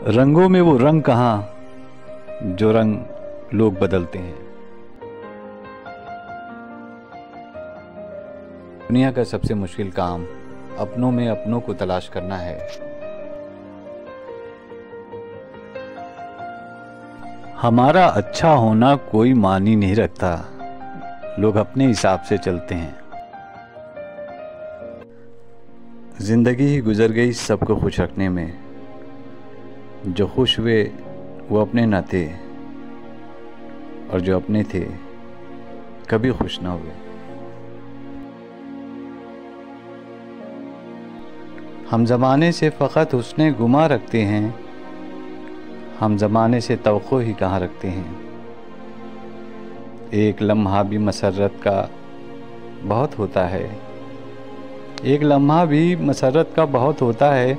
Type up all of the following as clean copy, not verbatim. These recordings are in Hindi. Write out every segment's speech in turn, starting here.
रंगों में वो रंग कहाँ जो रंग लोग बदलते हैं। दुनिया का सबसे मुश्किल काम अपनों में अपनों को तलाश करना है। हमारा अच्छा होना कोई मानी नहीं रखता, लोग अपने हिसाब से चलते हैं। जिंदगी ही गुजर गई सबको खुश रखने में, जो खुश हुए वो अपने न थे और जो अपने थे कभी खुश ना हुए। हम ज़माने से फ़कत हुस्ने गुमा रखते हैं, हम ज़माने से तवक्को ही कहाँ रखते हैं। एक लम्हा भी मसरत का बहुत होता है, एक लम्हा भी मसरत का बहुत होता है,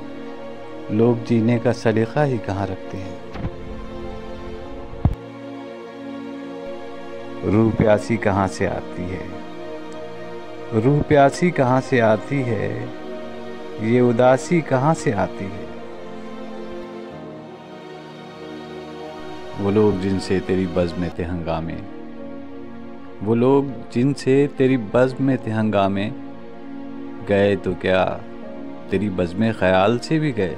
लोग जीने का सलीक़ा ही कहाँ रखते हैं। रूह प्यासी कहाँ से आती है, रूह प्यासी कहाँ से आती है, ये उदासी कहाँ से आती है। वो लोग जिनसे तेरी बज़्म में थे हंगामे, वो लोग जिनसे तेरी बज़्म में थे हंगामे, गए तो क्या तेरी बज़्म ख़याल से भी गए।